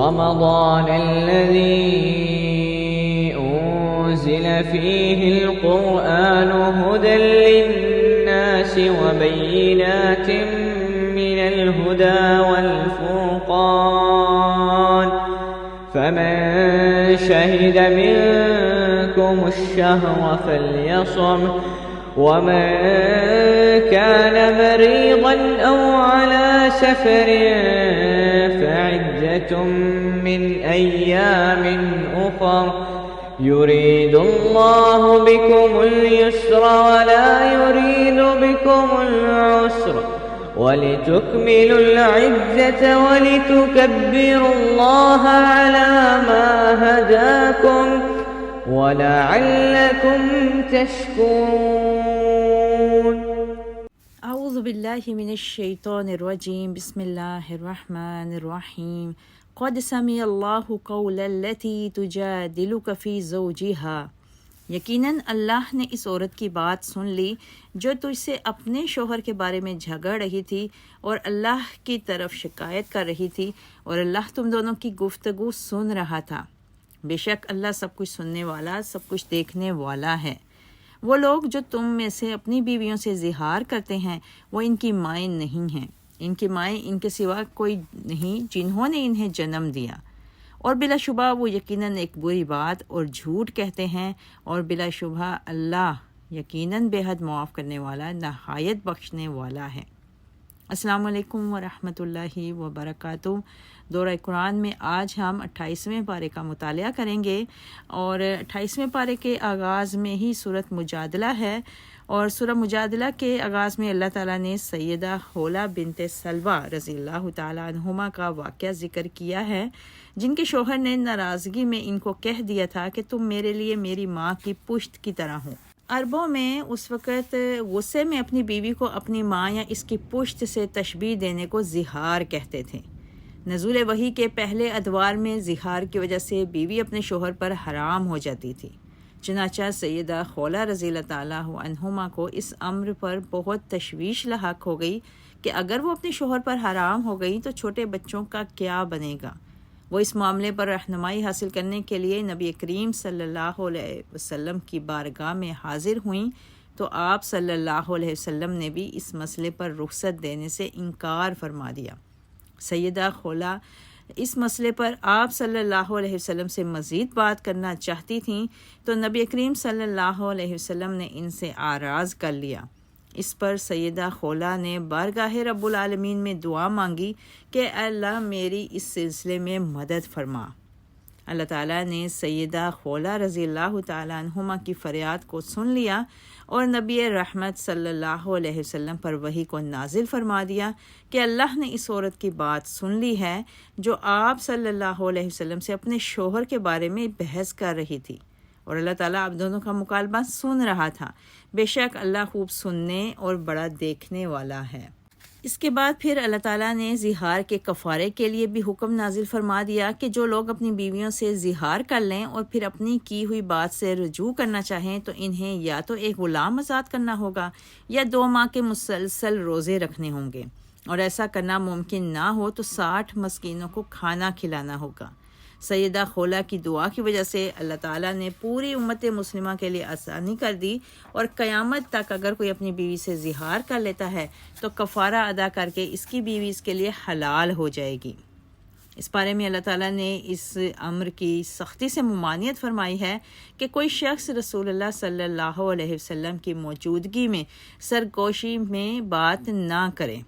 رمضان الذي أنزل فيه القرآن هدى للناس وبينات من الهدى والفرقان فمن شهد منكم الشهر فليصم ومن كان مريضا أو على سفر فعدة من أيام أخر يريد الله بكم اليسر ولا يريد بكم العسر ولتكملوا العدة ولتكبروا الله على ما هداكم وَلَعَلَّكُمْ تَشْكُرُونَ اعوذ باللہ من الشیطان الرجیم بسم اللہ الرحمن الرحیم قد سمع اللہ قول التی تجادلک فی زوجها یقیناً اللہ نے اس عورت کی بات سن لی جو تجھ سے اپنے شوہر کے بارے میں جھگڑ رہی تھی اور اللہ کی طرف شکایت کر رہی تھی اور اللہ تم دونوں کی گفتگو سن رہا تھا۔ بے شک اللہ سب کچھ سننے والا، سب کچھ دیکھنے والا ہے۔ وہ لوگ جو تم میں سے اپنی بیویوں سے زہار کرتے ہیں وہ ان کی مائیں نہیں ہیں، ان کی مائیں ان کے سوا کوئی نہیں جنہوں نے انہیں جنم دیا، اور بلا شبہ وہ یقیناً ایک بری بات اور جھوٹ کہتے ہیں، اور بلا شبہ اللہ یقیناً بے حد معاف کرنے والا، نہایت بخشنے والا ہے۔ السلام علیکم ورحمۃ اللہ وبرکاتہ۔ دورہ قرآن میں آج ہم 28ویں پارے کا مطالعہ کریں گے، اور 28ویں پارے کے آغاز میں ہی سورۃ مجادلہ ہے، اور سورہ مجادلہ کے آغاز میں اللہ تعالیٰ نے سیدہ خولہ بنت سلوہ رضی اللہ تعالیٰ عنہما کا واقعہ ذکر کیا ہے، جن کے شوہر نے ناراضگی میں ان کو کہہ دیا تھا کہ تم میرے لیے میری ماں کی پشت کی طرح ہو۔ عربوں میں اس وقت غصے میں اپنی بیوی کو اپنی ماں یا اس کی پشت سے تشبیہ دینے کو زہار کہتے تھے۔ نزول وحی کے پہلے ادوار میں زہار کی وجہ سے بیوی اپنے شوہر پر حرام ہو جاتی تھی، چنانچہ سیدہ خولہ رضی اللہ تعالیٰ عنہما کو اس امر پر بہت تشویش لاحق ہو گئی کہ اگر وہ اپنے شوہر پر حرام ہو گئی تو چھوٹے بچوں کا کیا بنے گا۔ وہ اس معاملے پر رہنمائی حاصل کرنے کے لیے نبی کریم صلی اللہ علیہ وسلم کی بارگاہ میں حاضر ہوئیں، تو آپ صلی اللہ علیہ وسلم نے بھی اس مسئلے پر رخصت دینے سے انکار فرما دیا۔ سیدہ خولہ اس مسئلے پر آپ صلی اللہ علیہ وسلم سے مزید بات کرنا چاہتی تھیں، تو نبی کریم صلی اللہ علیہ وسلم نے ان سے اعراض کر لیا۔ اس پر سیدہ خولہ نے بارگاہ رب العالمین میں دعا مانگی کہ اے اللہ میری اس سلسلے میں مدد فرما۔ اللہ تعالیٰ نے سیدہ خولہ رضی اللہ تعالیٰ عنہما کی فریاد کو سن لیا اور نبی رحمت صلی اللہ علیہ وسلم پر وحی کو نازل فرما دیا کہ اللہ نے اس عورت کی بات سن لی ہے جو آپ صلی اللہ علیہ وسلم سے اپنے شوہر کے بارے میں بحث کر رہی تھی، اور اللہ تعالیٰ آپ دونوں کا مکالمہ سن رہا تھا۔ بے شک اللہ خوب سننے اور بڑا دیکھنے والا ہے۔ اس کے بعد پھر اللہ تعالیٰ نے زہار کے کفارے کے لیے بھی حکم نازل فرما دیا کہ جو لوگ اپنی بیویوں سے زہار کر لیں اور پھر اپنی کی ہوئی بات سے رجوع کرنا چاہیں تو انہیں یا تو ایک غلام آزاد کرنا ہوگا یا 2 ماہ کے مسلسل روزے رکھنے ہوں گے، اور ایسا کرنا ممکن نہ ہو تو 60 مسکینوں کو کھانا کھلانا ہوگا۔ سیدہ خولہ کی دعا کی وجہ سے اللہ تعالیٰ نے پوری امت مسلمہ کے لیے آسانی کر دی، اور قیامت تک اگر کوئی اپنی بیوی سے زہار کر لیتا ہے تو کفارہ ادا کر کے اس کی بیوی اس کے لیے حلال ہو جائے گی۔ اس بارے میں اللہ تعالیٰ نے اس امر کی سختی سے ممانعت فرمائی ہے کہ کوئی شخص رسول اللہ صلی اللہ علیہ وسلم کی موجودگی میں سرگوشی میں بات نہ کرے۔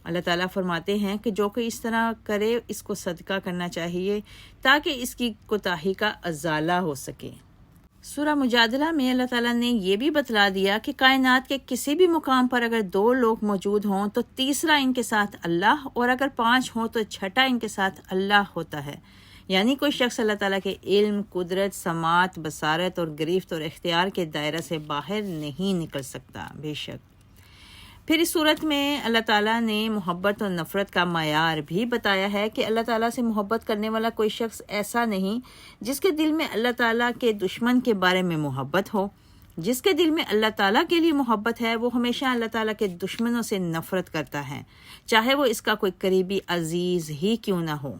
اللہ تعالیٰ فرماتے ہیں کہ جو کوئی اس طرح کرے اس کو صدقہ کرنا چاہیے تاکہ اس کی کوتاہی کا ازالہ ہو سکے۔ سورہ مجادلہ میں اللہ تعالیٰ نے یہ بھی بتلا دیا کہ کائنات کے کسی بھی مقام پر اگر 2 لوگ موجود ہوں تو تیسرا ان کے ساتھ اللہ، اور اگر 5 ہوں تو چھٹا ان کے ساتھ اللہ ہوتا ہے۔ یعنی کوئی شخص اللہ تعالیٰ کے علم، قدرت، سماعت، بصارت اور گرفت اور اختیار کے دائرہ سے باہر نہیں نکل سکتا۔ بے شک پھر اس صورت میں اللہ تعالیٰ نے محبت اور نفرت کا معیار بھی بتایا ہے کہ اللہ تعالیٰ سے محبت کرنے والا کوئی شخص ایسا نہیں جس کے دل میں اللہ تعالیٰ کے دشمن کے بارے میں محبت ہو۔ جس کے دل میں اللہ تعالیٰ کے لیے محبت ہے وہ ہمیشہ اللہ تعالیٰ کے دشمنوں سے نفرت کرتا ہے، چاہے وہ اس کا کوئی قریبی عزیز ہی کیوں نہ ہو۔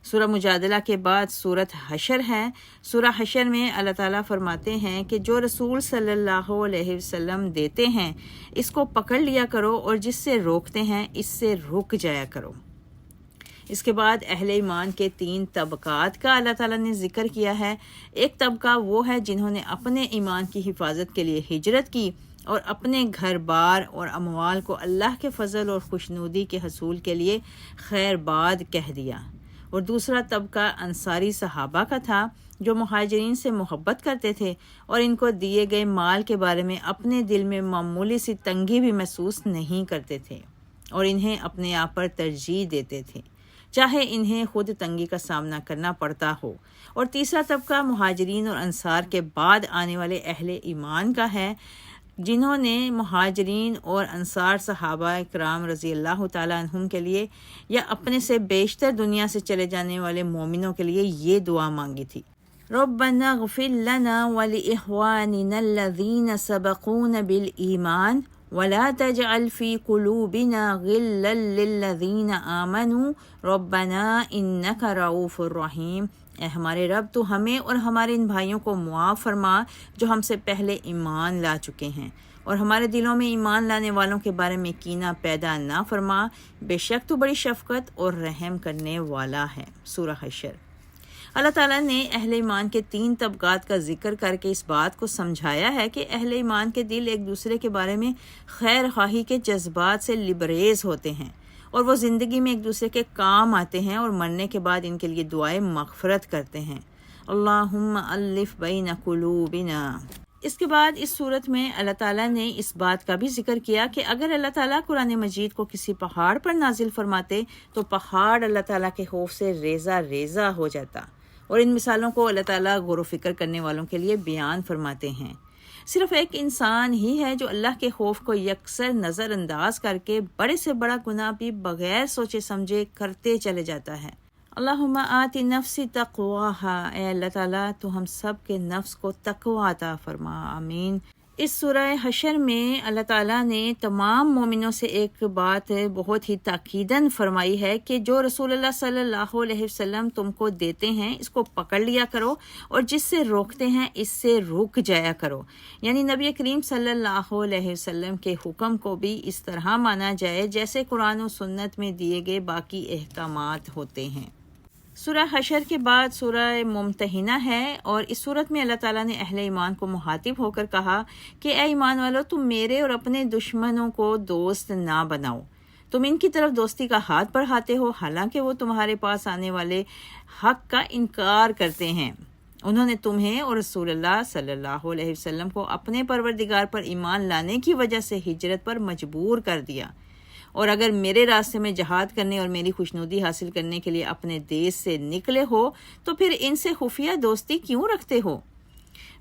سورہ مجادلہ کے بعد سورۃ حشر ہے۔ سورہ حشر میں اللہ تعالیٰ فرماتے ہیں کہ جو رسول صلی اللہ علیہ وسلم دیتے ہیں اس کو پکڑ لیا کرو، اور جس سے روکتے ہیں اس سے رک جایا کرو۔ اس کے بعد اہل ایمان کے 3 طبقات کا اللہ تعالیٰ نے ذکر کیا ہے۔ ایک طبقہ وہ ہے جنہوں نے اپنے ایمان کی حفاظت کے لیے ہجرت کی اور اپنے گھر بار اور اموال کو اللہ کے فضل اور خوشنودی کے حصول کے لیے خیر باد کہہ دیا۔ اور دوسرا طبقہ انصاری صحابہ کا تھا جو مہاجرین سے محبت کرتے تھے اور ان کو دیے گئے مال کے بارے میں اپنے دل میں معمولی سی تنگی بھی محسوس نہیں کرتے تھے اور انہیں اپنے آپ پر ترجیح دیتے تھے، چاہے انہیں خود تنگی کا سامنا کرنا پڑتا ہو۔ اور تیسرا طبقہ مہاجرین اور انصار کے بعد آنے والے اہل ایمان کا ہے، جنہوں نے مہاجرین اور انصار صحابہ کرام رضی اللہ تعالیٰ عنہم کے لیے یا اپنے سے بیشتر دنیا سے چلے جانے والے مومنوں کے لیے یہ دعا مانگی تھی: ربنا اغفر لنا ولإخواننا الذين سبقونا بالإيمان ولا تجعل في قلوبنا غلا للذين آمنوا ربنا إنك رؤوف رحيم۔ اے ہمارے رب، تو ہمیں اور ہمارے ان بھائیوں کو معاف فرما جو ہم سے پہلے ایمان لا چکے ہیں، اور ہمارے دلوں میں ایمان لانے والوں کے بارے میں کینہ پیدا نہ فرما، بے شک تو بڑی شفقت اور رحم کرنے والا ہے۔ سورہ حشر۔ اللہ تعالیٰ نے اہل ایمان کے 3 طبقات کا ذکر کر کے اس بات کو سمجھایا ہے کہ اہل ایمان کے دل ایک دوسرے کے بارے میں خیر خواہی کے جذبات سے لبریز ہوتے ہیں، اور وہ زندگی میں ایک دوسرے کے کام آتے ہیں اور مرنے کے بعد ان کے لیے دعائیں مغفرت کرتے ہیں۔ اللہم الف بین قلوبنا۔ اس کے بعد اس صورت میں اللہ تعالیٰ نے اس بات کا بھی ذکر کیا کہ اگر اللہ تعالیٰ قرآن مجید کو کسی پہاڑ پر نازل فرماتے تو پہاڑ اللہ تعالیٰ کے خوف سے ریزہ ریزہ ہو جاتا، اور ان مثالوں کو اللہ تعالیٰ غور و فکر کرنے والوں کے لیے بیان فرماتے ہیں۔ صرف ایک انسان ہی ہے جو اللہ کے خوف کو یکسر نظر انداز کر کے بڑے سے بڑا گناہ بھی بغیر سوچے سمجھے کرتے چلے جاتا ہے۔ اللہم آت نفسی تقواہا، اے اللہ تعالیٰ تو ہم سب کے نفس کو تقوی عطا فرما، آمین۔ اس سورہ حشر میں اللہ تعالیٰ نے تمام مومنوں سے ایک بات بہت ہی تاکیداً فرمائی ہے کہ جو رسول اللہ صلی اللہ علیہ وسلم تم کو دیتے ہیں اس کو پکڑ لیا کرو، اور جس سے روکتے ہیں اس سے رک جایا کرو۔ یعنی نبی کریم صلی اللہ علیہ وسلم کے حکم کو بھی اس طرح مانا جائے جیسے قرآن و سنت میں دیے گئے باقی احکامات ہوتے ہیں۔ سورہ حشر کے بعد سورہ ممتحنہ ہے، اور اس صورت میں اللہ تعالیٰ نے اہل ایمان کو مخاطب ہو کر کہا کہ اے ایمان والو، تم میرے اور اپنے دشمنوں کو دوست نہ بناؤ۔ تم ان کی طرف دوستی کا ہاتھ بڑھاتے ہو حالانکہ وہ تمہارے پاس آنے والے حق کا انکار کرتے ہیں۔ انہوں نے تمہیں اور رسول اللہ صلی اللہ علیہ وسلم کو اپنے پروردگار پر ایمان لانے کی وجہ سے ہجرت پر مجبور کر دیا، اور اگر میرے راستے میں جہاد کرنے اور میری خوشنودی حاصل کرنے کے لیے اپنے دیش سے نکلے ہو تو پھر ان سے خفیہ دوستی کیوں رکھتے ہو؟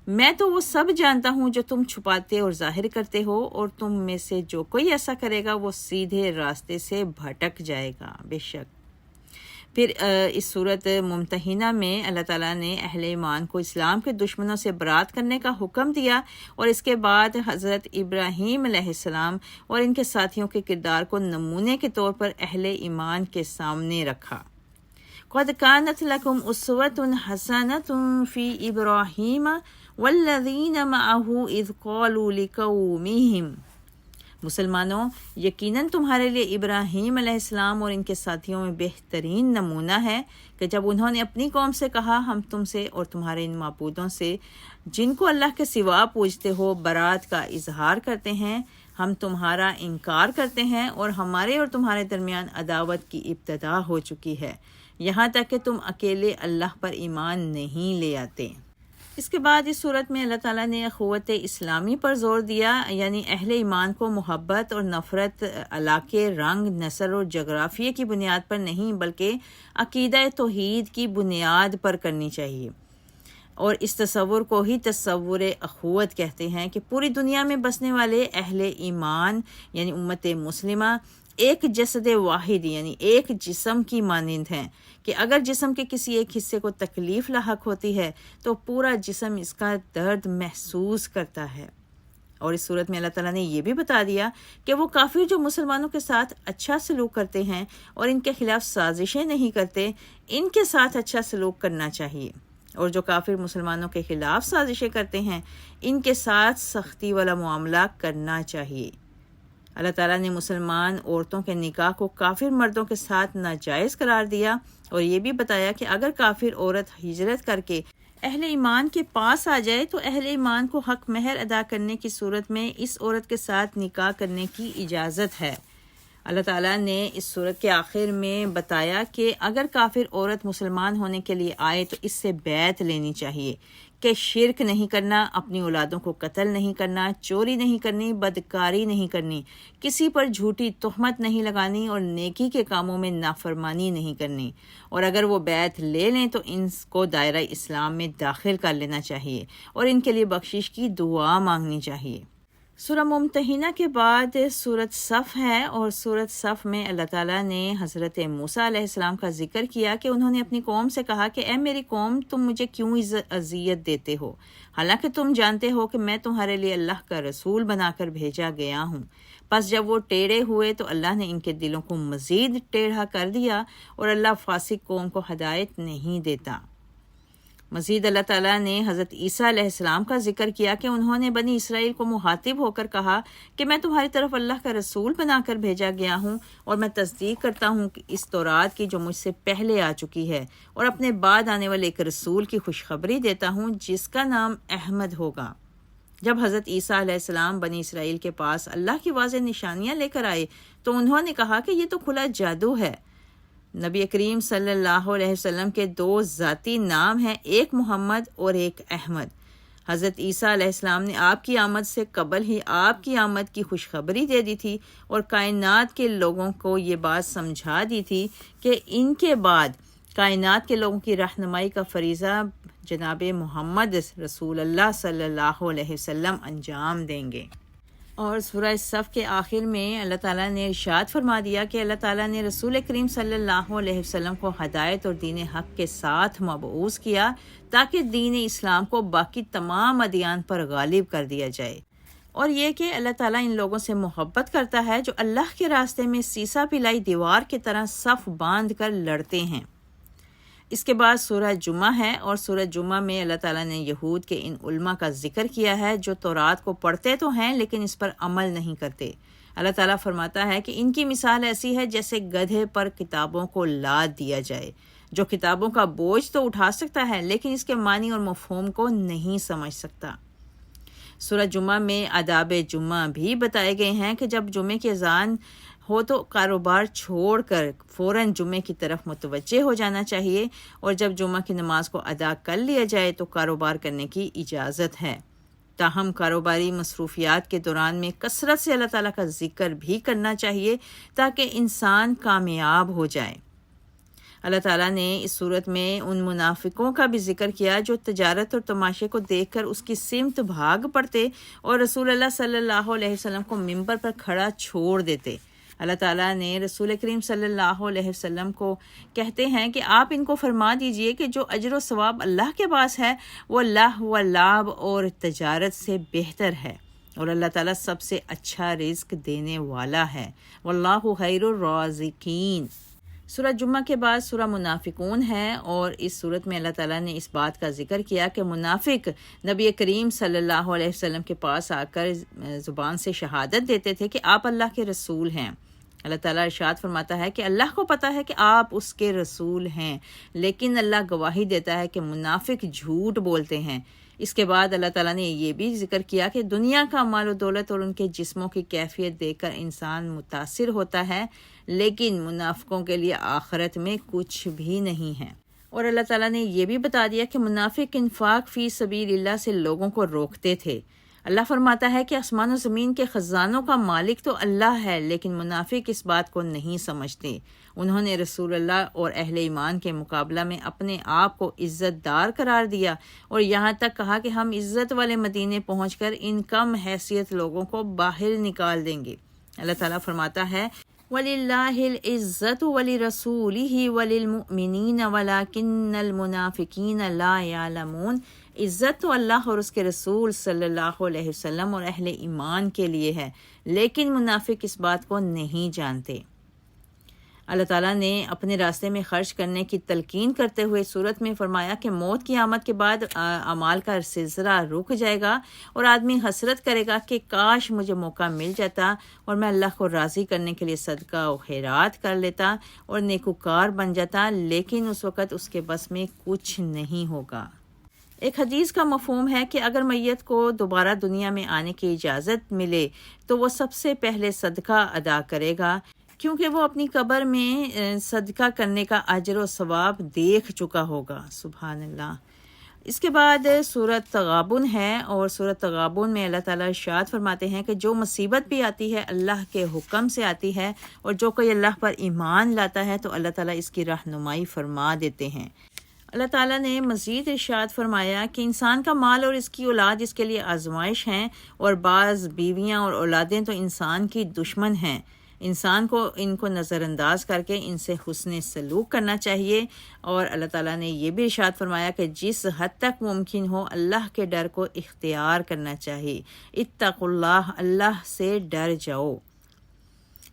میں تو وہ سب جانتا ہوں جو تم چھپاتے اور ظاہر کرتے ہو، اور تم میں سے جو کوئی ایسا کرے گا وہ سیدھے راستے سے بھٹک جائے گا، بے شک۔ پھر اس صورت ممتحنہ میں اللہ تعالیٰ نے اہل ایمان کو اسلام کے دشمنوں سے برات کرنے کا حکم دیا، اور اس کے بعد حضرت ابراہیم علیہ السلام اور ان کے ساتھیوں کے کردار کو نمونے کے طور پر اہل ایمان کے سامنے رکھا۔ قَدْ كَانَتْ لَكُمْ أُسْوَةٌ حَسَنَةٌ فِي إِبْرَاهِيمَ وَالَّذِينَ مَعَهُ إِذْ قَالُوا لِقَوْمِهِمْ۔ مسلمانوں، یقیناً تمہارے لیے ابراہیم علیہ السلام اور ان کے ساتھیوں میں بہترین نمونہ ہے کہ جب انہوں نے اپنی قوم سے کہا، ہم تم سے اور تمہارے ان معبودوں سے جن کو اللہ کے سوا پوجتے ہو برات کا اظہار کرتے ہیں، ہم تمہارا انکار کرتے ہیں اور ہمارے اور تمہارے درمیان عداوت کی ابتدا ہو چکی ہے، یہاں تک کہ تم اکیلے اللہ پر ایمان نہیں لے آتے۔ اس کے بعد اس صورت میں اللہ تعالیٰ نے اخوت اسلامی پر زور دیا، یعنی اہل ایمان کو محبت اور نفرت علاقے، رنگ، نسل اور جغرافیے کی بنیاد پر نہیں بلکہ عقیدہ توحید کی بنیاد پر کرنی چاہیے، اور اس تصور کو ہی تصور اخوت کہتے ہیں کہ پوری دنیا میں بسنے والے اہل ایمان یعنی امت مسلمہ ایک جسد واحد یعنی ایک جسم کی مانند ہیں کہ اگر جسم کے کسی ایک حصے کو تکلیف لاحق ہوتی ہے تو پورا جسم اس کا درد محسوس کرتا ہے۔ اور اس صورت میں اللہ تعالیٰ نے یہ بھی بتا دیا کہ وہ کافر جو مسلمانوں کے ساتھ اچھا سلوک کرتے ہیں اور ان کے خلاف سازشیں نہیں کرتے، ان کے ساتھ اچھا سلوک کرنا چاہیے، اور جو کافر مسلمانوں کے خلاف سازشیں کرتے ہیں ان کے ساتھ سختی والا معاملہ کرنا چاہیے۔ اللہ تعالیٰ نے مسلمان عورتوں کے نکاح کو کافر مردوں کے ساتھ ناجائز قرار دیا، اور یہ بھی بتایا کہ اگر کافر عورت ہجرت کر کے اہل ایمان کے پاس آ جائے تو اہل ایمان کو حق مہر ادا کرنے کی صورت میں اس عورت کے ساتھ نکاح کرنے کی اجازت ہے۔ اللہ تعالیٰ نے اس صورت کے آخر میں بتایا کہ اگر کافر عورت مسلمان ہونے کے لیے آئے تو اس سے بیعت لینی چاہیے کہ شرک نہیں کرنا، اپنی اولادوں کو قتل نہیں کرنا، چوری نہیں کرنی، بدکاری نہیں کرنی، کسی پر جھوٹی تہمت نہیں لگانی اور نیکی کے کاموں میں نافرمانی نہیں کرنی، اور اگر وہ بیعت لے لیں تو ان کو دائرہ اسلام میں داخل کر لینا چاہیے اور ان کے لیے بخشش کی دعا مانگنی چاہیے۔ سورہ ممتحنہ کے بعد سورۃ صف ہے، اور سورۃ صف میں اللہ تعالیٰ نے حضرت موسیٰ علیہ السلام کا ذکر کیا کہ انہوں نے اپنی قوم سے کہا کہ اے میری قوم، تم مجھے کیوں اذیت دیتے ہو، حالانکہ تم جانتے ہو کہ میں تمہارے لیے اللہ کا رسول بنا کر بھیجا گیا ہوں۔ پس جب وہ ٹیڑھے ہوئے تو اللہ نے ان کے دلوں کو مزید ٹیڑھا کر دیا، اور اللہ فاسق قوم کو ہدایت نہیں دیتا۔ مزید اللہ تعالیٰ نے حضرت عیسیٰ علیہ السلام کا ذکر کیا کہ انہوں نے بنی اسرائیل کو مخاطب ہو کر کہا کہ میں تمہاری طرف اللہ کا رسول بنا کر بھیجا گیا ہوں، اور میں تصدیق کرتا ہوں کہ اس تورات کی جو مجھ سے پہلے آ چکی ہے، اور اپنے بعد آنے والے ایک رسول کی خوشخبری دیتا ہوں جس کا نام احمد ہوگا۔ جب حضرت عیسیٰ علیہ السلام بنی اسرائیل کے پاس اللہ کی واضح نشانیاں لے کر آئے تو انہوں نے کہا کہ یہ تو کھلا جادو ہے۔ نبی کریم صلی اللہ علیہ وسلم کے دو ذاتی نام ہیں، ایک محمد اور ایک احمد۔ حضرت عیسیٰ علیہ السلام نے آپ کی آمد سے قبل ہی آپ کی آمد کی خوشخبری دے دی تھی، اور کائنات کے لوگوں کو یہ بات سمجھا دی تھی کہ ان کے بعد کائنات کے لوگوں کی رہنمائی کا فریضہ جناب محمد رسول اللہ صلی اللہ علیہ وسلم انجام دیں گے۔ اور سورہ صف کے آخر میں اللہ تعالیٰ نے ارشاد فرما دیا کہ اللہ تعالیٰ نے رسول کریم صلی اللہ علیہ وسلم کو ہدایت اور دین حق کے ساتھ مبعوث کیا تاکہ دین اسلام کو باقی تمام ادیان پر غالب کر دیا جائے، اور یہ کہ اللہ تعالیٰ ان لوگوں سے محبت کرتا ہے جو اللہ کے راستے میں سیسا پلائی دیوار کی طرح صف باندھ کر لڑتے ہیں۔ اس کے بعد سورہ جمعہ ہے، اور سورہ جمعہ میں اللہ تعالیٰ نے یہود کے ان علماء کا ذکر کیا ہے جو تورات کو پڑھتے تو ہیں لیکن اس پر عمل نہیں کرتے۔ اللہ تعالیٰ فرماتا ہے کہ ان کی مثال ایسی ہے جیسے گدھے پر کتابوں کو لاد دیا جائے، جو کتابوں کا بوجھ تو اٹھا سکتا ہے لیکن اس کے معنی اور مفہوم کو نہیں سمجھ سکتا۔ سورہ جمعہ میں آداب جمعہ بھی بتائے گئے ہیں کہ جب جمعے کی اذان ہو تو کاروبار چھوڑ کر فوراً جمعے کی طرف متوجہ ہو جانا چاہیے، اور جب جمعہ کی نماز کو ادا کر لیا جائے تو کاروبار کرنے کی اجازت ہے۔ تاہم کاروباری مصروفیات کے دوران میں کثرت سے اللہ تعالیٰ کا ذکر بھی کرنا چاہیے تاکہ انسان کامیاب ہو جائے۔ اللہ تعالیٰ نے اس صورت میں ان منافقوں کا بھی ذکر کیا جو تجارت اور تماشے کو دیکھ کر اس کی سمت بھاگ پڑتے اور رسول اللہ صلی اللہ علیہ وسلم کو ممبر پر کھڑا چھوڑ دیتے۔ اللہ تعالیٰ نے رسول کریم صلی اللہ علیہ وسلم کو کہتے ہیں کہ آپ ان کو فرما دیجئے کہ جو اجر و ثواب اللہ کے پاس ہے وہ لہو و لعب اور تجارت سے بہتر ہے، اور اللہ تعالیٰ سب سے اچھا رزق دینے والا ہے، واللہ خیر الرازقین۔ سورہ جمعہ کے بعد سورہ منافقون ہے، اور اس صورت میں اللہ تعالیٰ نے اس بات کا ذکر کیا کہ منافق نبی کریم صلی اللہ علیہ وسلم کے پاس آ کر زبان سے شہادت دیتے تھے کہ آپ اللہ کے رسول ہیں۔ اللہ تعالیٰ ارشاد فرماتا ہے کہ اللہ کو پتہ ہے کہ آپ اس کے رسول ہیں، لیکن اللہ گواہی دیتا ہے کہ منافق جھوٹ بولتے ہیں۔ اس کے بعد اللہ تعالیٰ نے یہ بھی ذکر کیا کہ دنیا کا مال و دولت اور ان کے جسموں کی کیفیت دیکھ کر انسان متاثر ہوتا ہے، لیکن منافقوں کے لیے آخرت میں کچھ بھی نہیں ہے۔ اور اللہ تعالیٰ نے یہ بھی بتا دیا کہ منافق انفاق فی سبیل اللہ سے لوگوں کو روکتے تھے۔ اللہ فرماتا ہے کہ آسمان و زمین کے خزانوں کا مالک تو اللہ ہے، لیکن منافق اس بات کو نہیں سمجھتے۔ انہوں نے رسول اللہ اور اہل ایمان کے مقابلہ میں اپنے آپ کو عزت دار قرار دیا، اور یہاں تک کہا کہ ہم عزت والے مدینے پہنچ کر ان کم حیثیت لوگوں کو باہر نکال دیں گے۔ اللہ تعالیٰ فرماتا ہے وَلِلَّهِ الْعِزَّةُ وَلِرَسُولِهِ وَلِلْمُؤْمِنِينَ وَلَكِنَّ الْمُنَافِقِينَ لَا يَعْلَمُونَ۔ عزت تو اللہ اور اس کے رسول صلی اللہ علیہ وسلم اور اہل ایمان کے لیے ہے، لیکن منافق اس بات کو نہیں جانتے۔ اللہ تعالیٰ نے اپنے راستے میں خرچ کرنے کی تلقین کرتے ہوئے صورت میں فرمایا کہ موت کی آمد کے بعد اعمال کا سلسلہ رک جائے گا اور آدمی حسرت کرے گا کہ کاش مجھے موقع مل جاتا اور میں اللہ کو راضی کرنے کے لیے صدقہ و خیرات کر لیتا اور نیکوکار بن جاتا، لیکن اس وقت اس کے بس میں کچھ نہیں ہوگا۔ ایک حدیث کا مفہوم ہے کہ اگر میت کو دوبارہ دنیا میں آنے کی اجازت ملے تو وہ سب سے پہلے صدقہ ادا کرے گا، کیونکہ وہ اپنی قبر میں صدقہ کرنے کا اجر و ثواب دیکھ چکا ہوگا۔ سبحان اللہ۔ اس کے بعد سورۃ تغابن ہے، اور سورۃ تغابن میں اللہ تعالیٰ ارشاد فرماتے ہیں کہ جو مصیبت بھی آتی ہے اللہ کے حکم سے آتی ہے، اور جو کوئی اللہ پر ایمان لاتا ہے تو اللہ تعالیٰ اس کی رہنمائی فرما دیتے ہیں۔ اللہ تعالیٰ نے مزید ارشاد فرمایا کہ انسان کا مال اور اس کی اولاد اس کے لیے آزمائش ہیں، اور بعض بیویاں اور اولادیں تو انسان کی دشمن ہیں۔ انسان کو ان کو نظر انداز کر کے ان سے حسن سلوک کرنا چاہیے، اور اللہ تعالیٰ نے یہ بھی ارشاد فرمایا کہ جس حد تک ممکن ہو اللہ کے ڈر کو اختیار کرنا چاہیے۔ اتقوا اللہ، اللہ سے ڈر جاؤ۔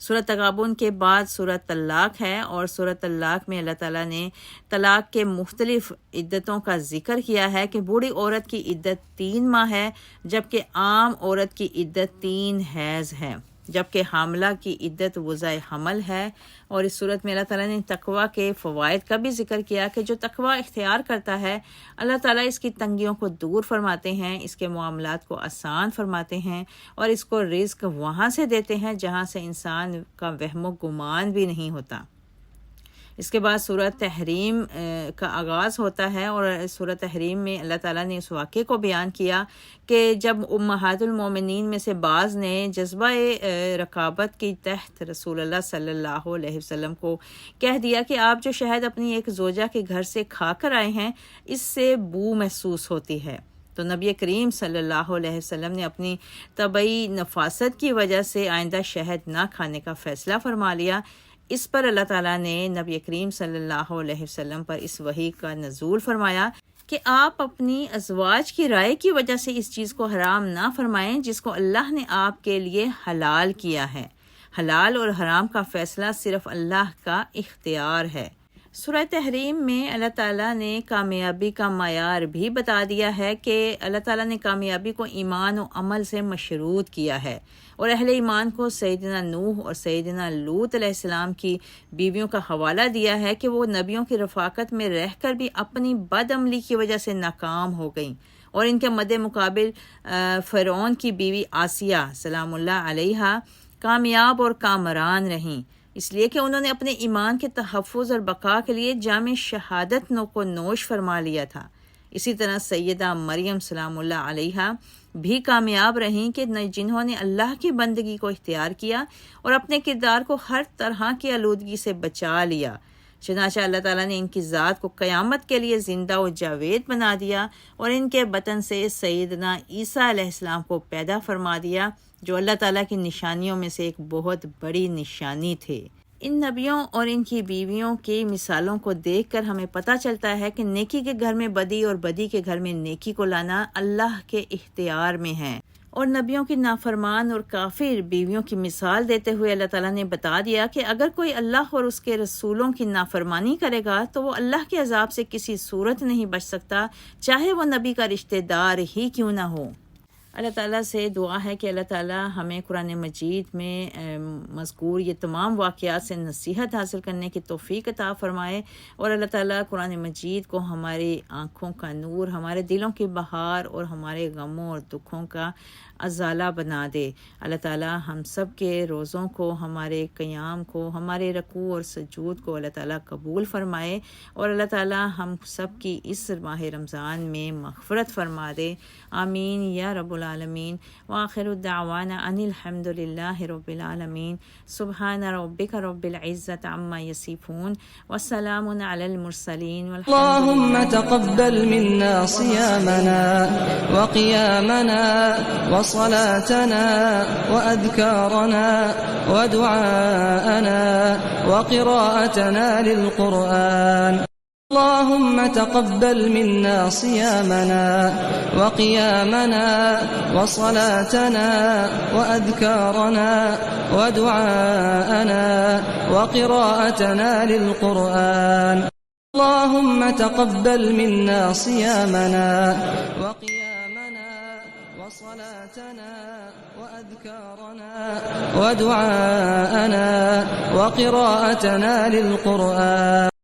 سورۃ تغابن کے بعد سورۃ طلاق ہے، اور سورۃ طلاق میں اللہ تعالیٰ نے طلاق کے مختلف عدتوں کا ذکر کیا ہے کہ بوڑھی عورت کی عدت 3 ماہ ہے، جبکہ عام عورت کی عدت 3 حیض ہے، جبکہ حاملہ کی عدت وضع حمل ہے۔ اور اس صورت میں اللہ تعالیٰ نے تقوی کے فوائد کا بھی ذکر کیا کہ جو تقوی اختیار کرتا ہے اللہ تعالیٰ اس کی تنگیوں کو دور فرماتے ہیں، اس کے معاملات کو آسان فرماتے ہیں، اور اس کو رزق وہاں سے دیتے ہیں جہاں سے انسان کا وہم و گمان بھی نہیں ہوتا۔ اس کے بعد سورۃ تحریم کا آغاز ہوتا ہے، اور سورۃ تحریم میں اللہ تعالیٰ نے اس واقعے کو بیان کیا کہ جب امہات المومنین میں سے بعض نے جذبہ رقابت کے تحت رسول اللہ صلی اللہ علیہ وسلم کو کہہ دیا کہ آپ جو شہد اپنی ایک زوجہ کے گھر سے کھا کر آئے ہیں اس سے بو محسوس ہوتی ہے، تو نبی کریم صلی اللہ علیہ وسلم نے اپنی طبعی نفاست کی وجہ سے آئندہ شہد نہ کھانے کا فیصلہ فرما لیا۔ اس پر اللہ تعالیٰ نے نبی کریم صلی اللہ علیہ وسلم پر اس وحی کا نزول فرمایا کہ آپ اپنی ازواج کی رائے کی وجہ سے اس چیز کو حرام نہ فرمائیں جس کو اللہ نے آپ کے لیے حلال کیا ہے۔ حلال اور حرام کا فیصلہ صرف اللہ کا اختیار ہے۔ سورہ تحریم میں اللہ تعالیٰ نے کامیابی کا معیار بھی بتا دیا ہے کہ اللہ تعالیٰ نے کامیابی کو ایمان و عمل سے مشروط کیا ہے، اور اہل ایمان کو سیدنا نوح اور سیدنا لوط علیہ السلام کی بیویوں کا حوالہ دیا ہے کہ وہ نبیوں کی رفاقت میں رہ کر بھی اپنی بد عملی کی وجہ سے ناکام ہو گئیں، اور ان کے مد مقابل فرعون کی بیوی آسیہ سلام اللہ علیہا کامیاب اور کامران رہیں، اس لیے کہ انہوں نے اپنے ایمان کے تحفظ اور بقا کے لیے جام شہادت کو نوش فرما لیا تھا۔ اسی طرح سیدہ مریم سلام اللہ علیہا بھی کامیاب رہیں کہ جنہوں نے اللہ کی بندگی کو اختیار کیا اور اپنے کردار کو ہر طرح کی آلودگی سے بچا لیا۔ چنانچہ اللہ تعالیٰ نے ان کی ذات کو قیامت کے لیے زندہ و جاوید بنا دیا، اور ان کے بطن سے سیدنا عیسیٰ علیہ السلام کو پیدا فرما دیا، جو اللہ تعالیٰ کی نشانیوں میں سے ایک بہت بڑی نشانی تھے۔ ان نبیوں اور ان کی بیویوں کی مثالوں کو دیکھ کر ہمیں پتہ چلتا ہے کہ نیکی کے گھر میں بدی اور بدی کے گھر میں نیکی کو لانا اللہ کے اختیار میں ہے، اور نبیوں کی نافرمان اور کافر بیویوں کی مثال دیتے ہوئے اللہ تعالیٰ نے بتا دیا کہ اگر کوئی اللہ اور اس کے رسولوں کی نافرمانی کرے گا تو وہ اللہ کے عذاب سے کسی صورت نہیں بچ سکتا، چاہے وہ نبی کا رشتہ دار ہی کیوں نہ ہو۔ اللہ تعالیٰ سے دعا ہے کہ اللہ تعالیٰ ہمیں قرآن مجید میں مذکور یہ تمام واقعات سے نصیحت حاصل کرنے کی توفیق عطا فرمائے، اور اللہ تعالیٰ قرآن مجید کو ہماری آنکھوں کا نور، ہمارے دلوں کی بہار اور ہمارے غموں اور دکھوں کا ازالہ بنا دے۔ اللہ تعالیٰ ہم سب کے روزوں کو، ہمارے قیام کو، ہمارے رکوع اور سجود کو اللہ تعالیٰ قبول فرمائے، اور اللہ تعالیٰ ہم سب کی اس ماہ رمضان میں مغفرت فرما دے۔ آمین یا رب العالمین۔ وآخر الدعوانا ان الحمد للہ رب العالمین۔ سبحان ربک رب العزت عما یصفون والسلام علی المرسلین اللهم تقبل منا صيامنا وقيامنا وصلاتنا وأذكارنا ودعاءنا وقراءتنا للقرآن. اللهم تقبل منا صيامنا وقيامنا وصلاتنا وأذكارنا ودعاءنا وقراءتنا للقرآن. اللهم تقبل منا صيامنا وقيامنا وصلاتنا وأذكارنا ودعاءنا وقراءتنا للقرآن.